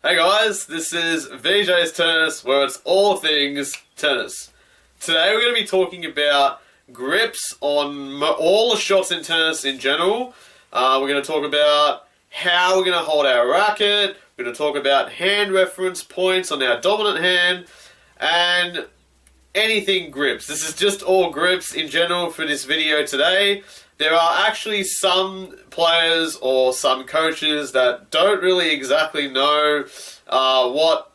Hey guys, this is Vijay's Tennis, where it's all things tennis. Today we're going to be talking about grips on all the shots in tennis in general. We're going to talk about how we're going to hold our racket. We're going to talk about hand reference points on our dominant hand and anything grips. This is just all grips in general for this video today. There are actually some players or some coaches that don't really exactly know what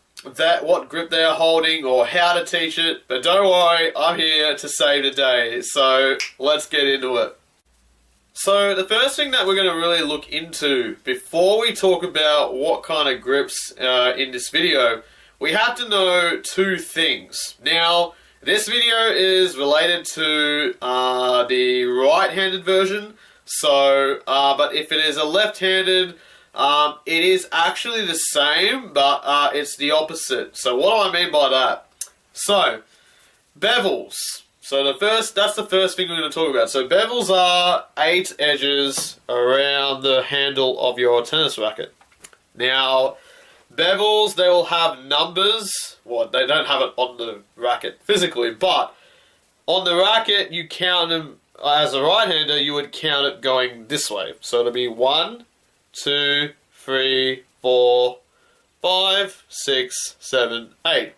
grip they are holding or how to teach it, but don't worry, I'm here to save the day, so let's get into it. So the first thing that we're going to really look into before we talk about what kind of grips in this video, we have to know two things. Now, this video is related to the right-handed version, so but if it is a left-handed, it is actually the same, but it's the opposite. So what do I mean by that? So, bevels. So that's the first thing we're going to talk about. So bevels are 8 edges around the handle of your tennis racket. Now, bevels, they will have numbers. Well, they don't have it on the racket physically, but on the racket, you count them, as a right-hander, you would count it going this way. So it'll be 1, 2, 3, 4, 5, 6, 7, 8.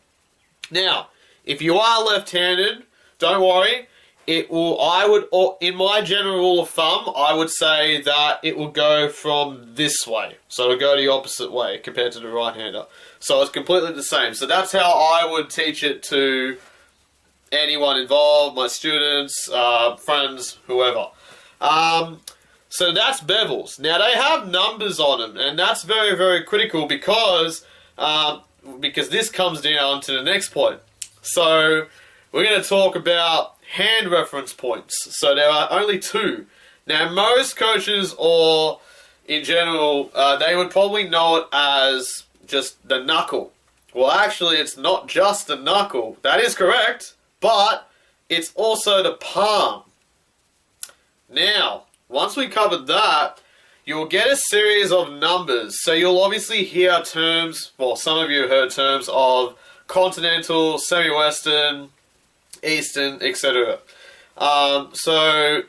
Now, if you are left-handed, don't worry. In my general rule of thumb, I would say that it will go from this way. So it'll go the opposite way compared to the right-hander. So it's completely the same. So that's how I would teach it to anyone involved, my students, friends, whoever. So that's bevels. Now they have numbers on them, and that's very, very critical because this comes down to the next point. So we're going to talk about hand reference points. So there are only 2. Now most coaches, or in general, they would probably know it as just the knuckle. Well, actually it's not just the knuckle. That is correct, but it's also the palm. Now, once we covered that, you'll get a series of numbers. So you'll obviously hear terms, well, some of you have heard terms of Continental, semi-western, Eastern, etc. So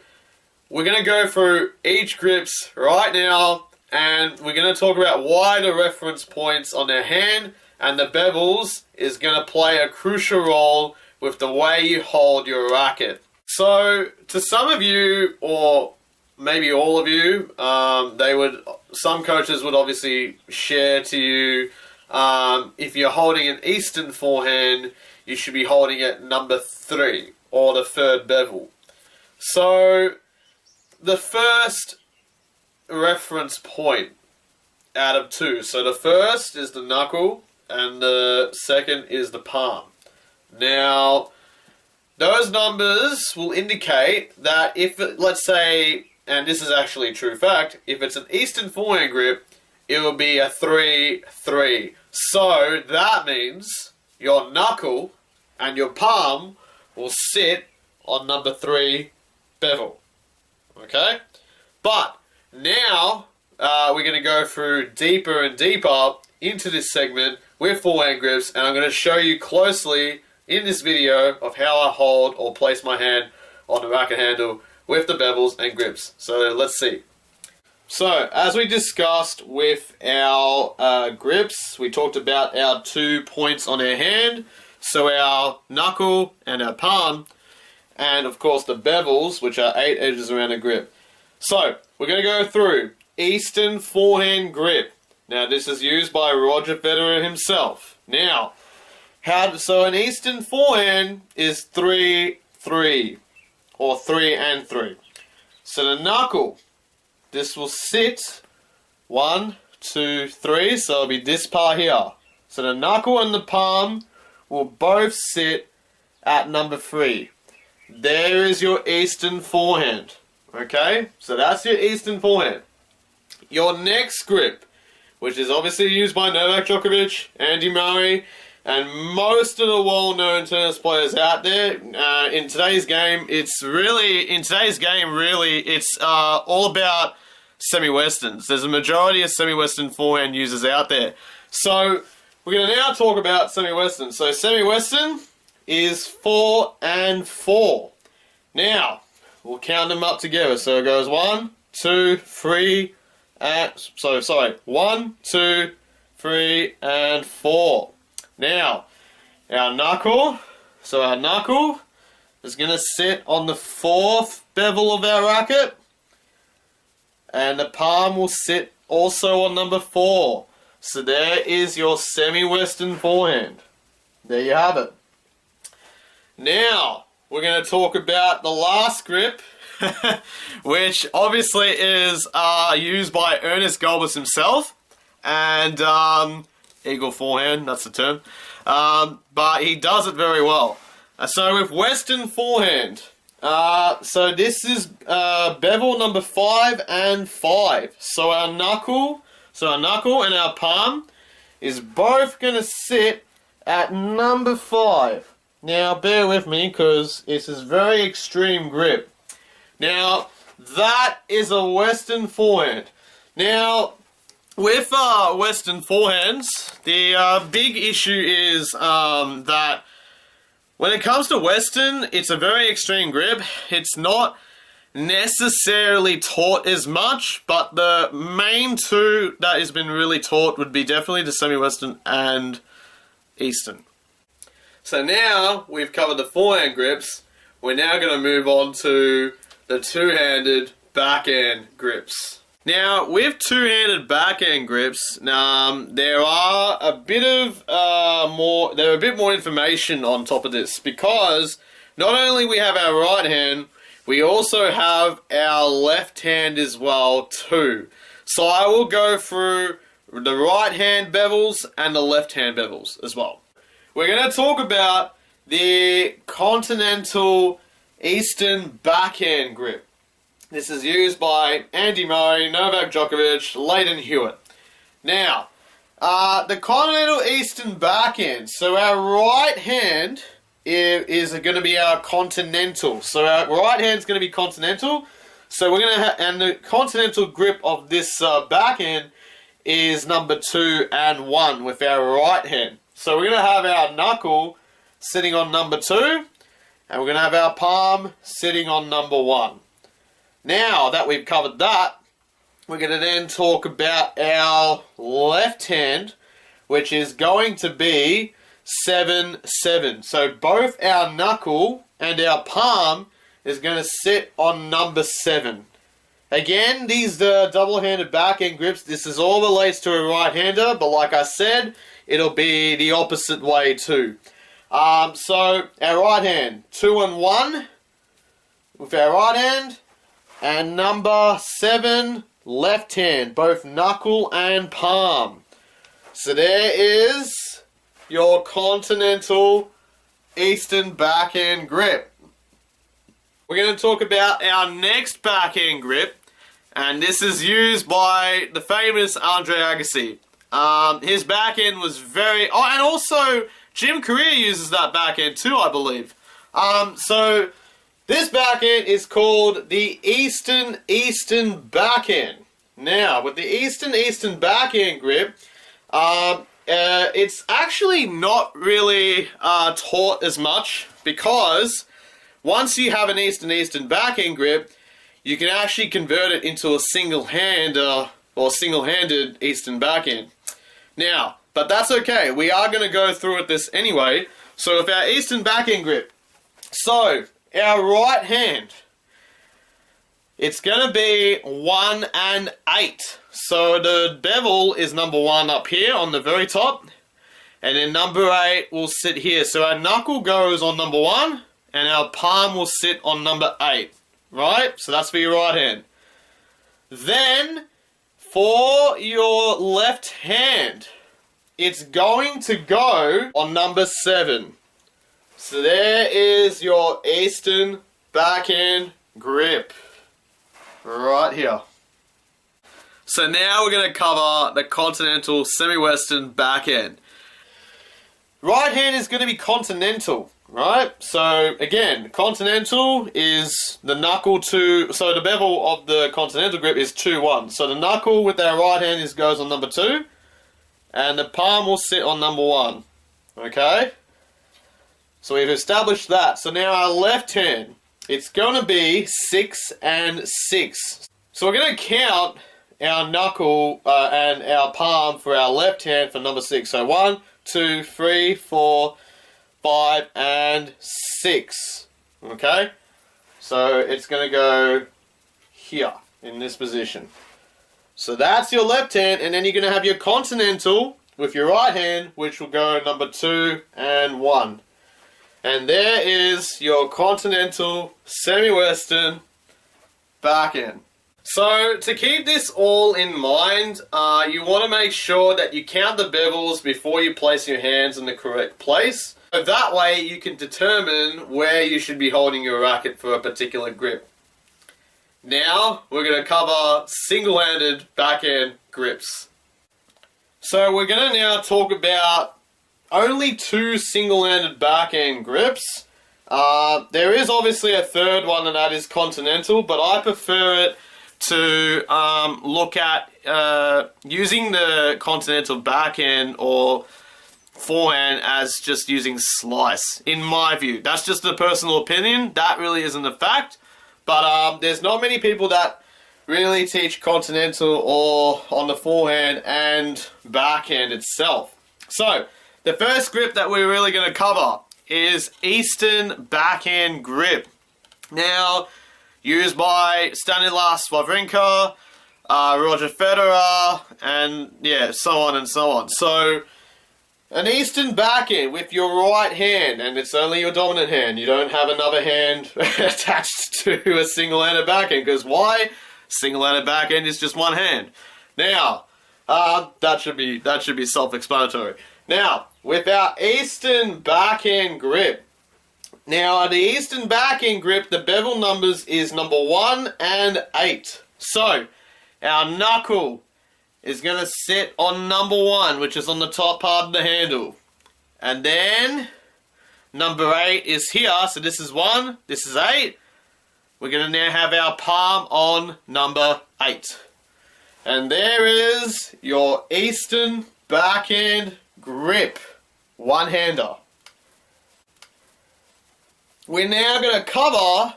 we're going to go through each grips right now, and we're going to talk about why the reference points on their hand and the bevels is going to play a crucial role with the way you hold your racket. So to some of you, or maybe all of you, some coaches would obviously share to you, if you're holding an Eastern forehand, you should be holding it number 3, or the 3rd bevel. So, the first reference point out of 2. So the first is the knuckle, and the second is the palm. Now, those numbers will indicate that if, let's say, and this is actually a true fact, if it's an Eastern forehand grip, it will be a 3-3. So, that means your knuckle and your palm will sit on number 3 bevel. Okay? But now we're going to go through deeper and deeper into this segment with forehand grips, and I'm going to show you closely in this video of how I hold or place my hand on the racket handle with the bevels and grips. So let's see. So, as we discussed with our grips, we talked about our 2 points on our hand. So our knuckle and our palm, and of course the bevels, which are 8 edges around a grip. So, we're going to go through Eastern forehand grip. Now, this is used by Roger Federer himself. Now, so an Eastern forehand is 3-3, or 3 and 3. So the knuckle, this will sit 1, 2, 3, so it'll be this part here. So the knuckle and the palm will both sit at number 3. There is your Eastern forehand. Okay? So that's your Eastern forehand. Your next grip, which is obviously used by Novak Djokovic, Andy Murray, and most of the well-known tennis players out there. In today's game, it's all about semi-westerns. There's a majority of semi-western forehand users out there. So we're going to now talk about semi-western. So semi-western is 4 and 4. Now, we'll count them up together. So it goes 1, 2, 3, and 1, 2, 3, and 4. Now, our knuckle is going to sit on the 4th bevel of our racket, and the palm will sit also on number 4. So there is your semi-western forehand. There you have it. Now, we're going to talk about the last grip, which obviously is used by Ernest Gulbis himself, and eagle forehand, that's the term, but he does it very well. So with western forehand, so this is bevel number 5 and 5. So our knuckle and our palm is both going to sit at number 5. Now bear with me because it's a very extreme grip. Now that is a western forehand. Now with western forehands, the big issue is that when it comes to western, it's a very extreme grip. It's not necessarily taught as much, but the main two that has been really taught would be definitely the semi-western and eastern. So now we've covered the forehand grips, we're now going to move on to the two-handed backhand grips. Now, with two-handed backhand grips, there are a bit more information on top of this, because not only we have our right hand, we also have our left hand as well too. So I will go through the right hand bevels and the left hand bevels as well. We're going to talk about the Continental Eastern backhand grip. This is used by Andy Murray, Novak Djokovic, Leighton Hewitt. Now, the Continental Eastern backhand. So our right hand is going to be our Continental. So our right hand is going to be Continental. So we're going to and the Continental grip of this backhand is number 2 and 1 with our right hand. So we're going to have our knuckle sitting on number 2, and we're going to have our palm sitting on number 1. Now that we've covered that, we're going to then talk about our left hand, which is going to be 7-7. So both our knuckle and our palm is going to sit on number 7. Again, these double-handed backhand grips, this is all relates to a right-hander, but like I said, it'll be the opposite way too. So our right hand, 2 and 1 with our right hand, and number 7 left hand, both knuckle and palm. So there is your Continental Eastern backhand grip. We're going to talk about our next backhand grip, and this is used by the famous Andre Agassi. His backhand was very... Oh, and also Jim Courier uses that backhand too, I believe. So this backhand is called the Eastern backhand. Now, with the Eastern backhand grip, it's actually not really taught as much, because once you have an Eastern backhand grip, you can actually convert it into a single-hand or single-handed Eastern backhand. Now, but that's okay. We are going to go through with this anyway. So with our Eastern backhand grip, so our right hand, it's going to be 1 and 8. So the bevel is number 1 up here on the very top, and then number 8 will sit here. So our knuckle goes on number 1, and our palm will sit on number 8. Right? So that's for your right hand. Then, for your left hand, it's going to go on number 7. So there is your Eastern backhand grip. Right here. So now we're going to cover the Continental semi-western backhand. Right hand is going to be Continental, right? So again, Continental is the knuckle to... So the bevel of the Continental grip is 2-1. So the knuckle with our right hand goes on number 2. and the palm will sit on number 1. Okay? So we've established that. So now our left hand, it's going to be 6 and 6. So we're going to count our knuckle and our palm for our left hand for number 6. So 1, 2, 3, 4, 5, and 6. Okay? So it's going to go here in this position. So that's your left hand, and then you're going to have your Continental with your right hand, which will go number 2 and 1. And there is your Continental semi-western backhand. So to keep this all in mind, you want to make sure that you count the bevels before you place your hands in the correct place. So that way you can determine where you should be holding your racket for a particular grip. Now we're going to cover single-handed backhand grips. So we're going to now talk about only 2 single-handed backhand grips. There is obviously a third one, and that is Continental, but I prefer it to look at using the Continental backhand or forehand as just using slice, in my view. That's just a personal opinion. That really isn't a fact. But there's not many people that really teach Continental or on the forehand and backhand itself. So, the first grip that we're really going to cover is Eastern backhand grip. Now, used by Stanislas Wawrinka, Roger Federer, and yeah, so on and so on. So, an Eastern backhand with your right hand, and it's only your dominant hand. You don't have another hand attached to a single-handed backhand, because why? Single-handed backhand is just one hand. Now, that should be self-explanatory. Now, with our Eastern backhand grip, now the Eastern backhand grip, the bevel numbers is number 1 and 8. So, our knuckle is going to sit on number 1, which is on the top part of the handle. And then, number 8 is here, so this is 1, this is 8. We're going to now have our palm on number 8. And there is your Eastern backhand grip. One-hander. We're now going to cover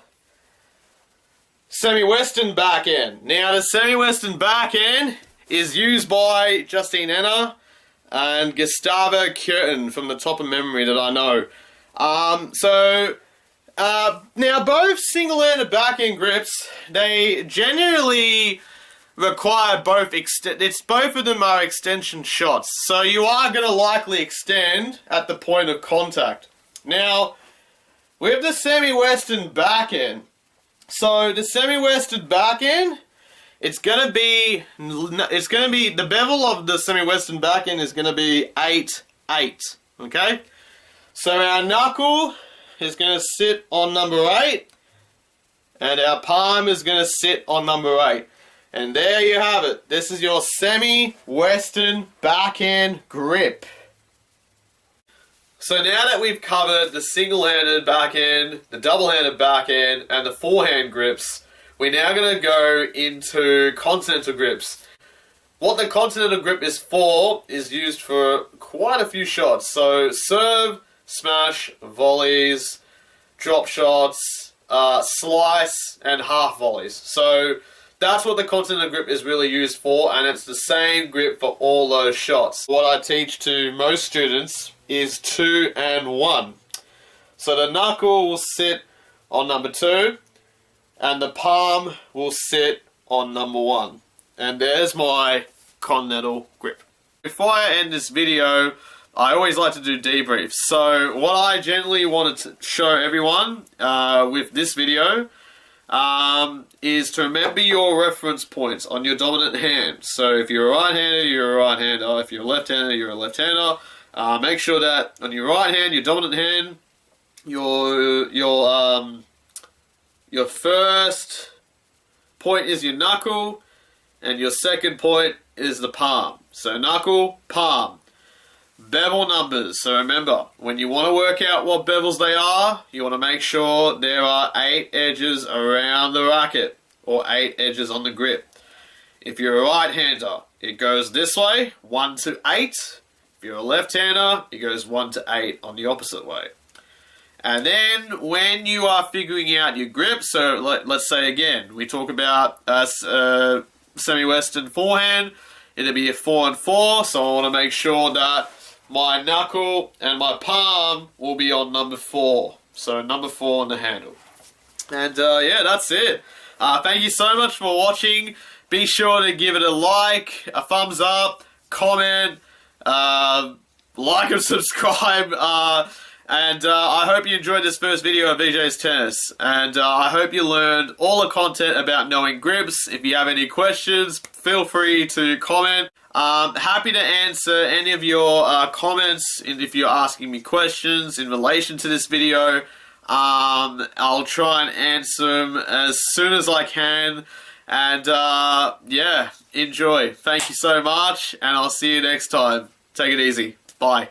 semi-western backhand. Now, the semi-western backhand is used by Justine Henin and Gustavo Kuerten from the top of memory that I know. Now both single-handed backhand grips, they generally require both both of them are extension shots. So you are going to likely extend at the point of contact. Now, with the semi-western backhand, so the semi-western backhand, it's gonna be the bevel of the semi-western backhand is gonna be 8, 8. Okay? So our knuckle is gonna sit on number 8, and our palm is gonna sit on number 8. And there you have it. This is your semi-western backhand grip. So now that we've covered the single-handed backhand, the double-handed backhand, and the forehand grips, we're now going to go into Continental grips. What the Continental grip is for is used for quite a few shots. So serve, smash, volleys, drop shots, slice, and half volleys. So that's what the Continental grip is really used for, and it's the same grip for all those shots. What I teach to most students is 2 and 1. So the knuckle will sit on number 2, and the palm will sit on number 1. And there's my Continental grip. Before I end this video, I always like to do debriefs. So what I generally wanted to show everyone with this video is to remember your reference points on your dominant hand. So if you're a right-hander, you're a right-hander. If you're a left-hander, you're a left-hander. Make sure that on your right hand, your dominant hand, your first point is your knuckle, and your second point is the palm. So knuckle, palm. Bevel numbers. So remember, when you want to work out what bevels they are, you want to make sure there are 8 edges around the racket, or 8 edges on the grip. If you're a right-hander, it goes this way, 1 to 8. If you're a left-hander, it goes 1 to 8 on the opposite way. And then when you are figuring out your grip, so let's say again, we talk about semi-western forehand, it'll be a 4 and 4, so I want to make sure that my knuckle and my palm will be on number 4. So number 4 on the handle. And yeah, that's it. Thank you so much for watching. Be sure to give it a like, a thumbs up, comment, like and subscribe. And I hope you enjoyed this first video of Vijay's Tennis. And I hope you learned all the content about knowing grips. If you have any questions, feel free to comment. Happy to answer any of your comments if you're asking me questions in relation to this video. I'll try and answer them as soon as I can. And yeah, enjoy. Thank you so much, and I'll see you next time. Take it easy. Bye.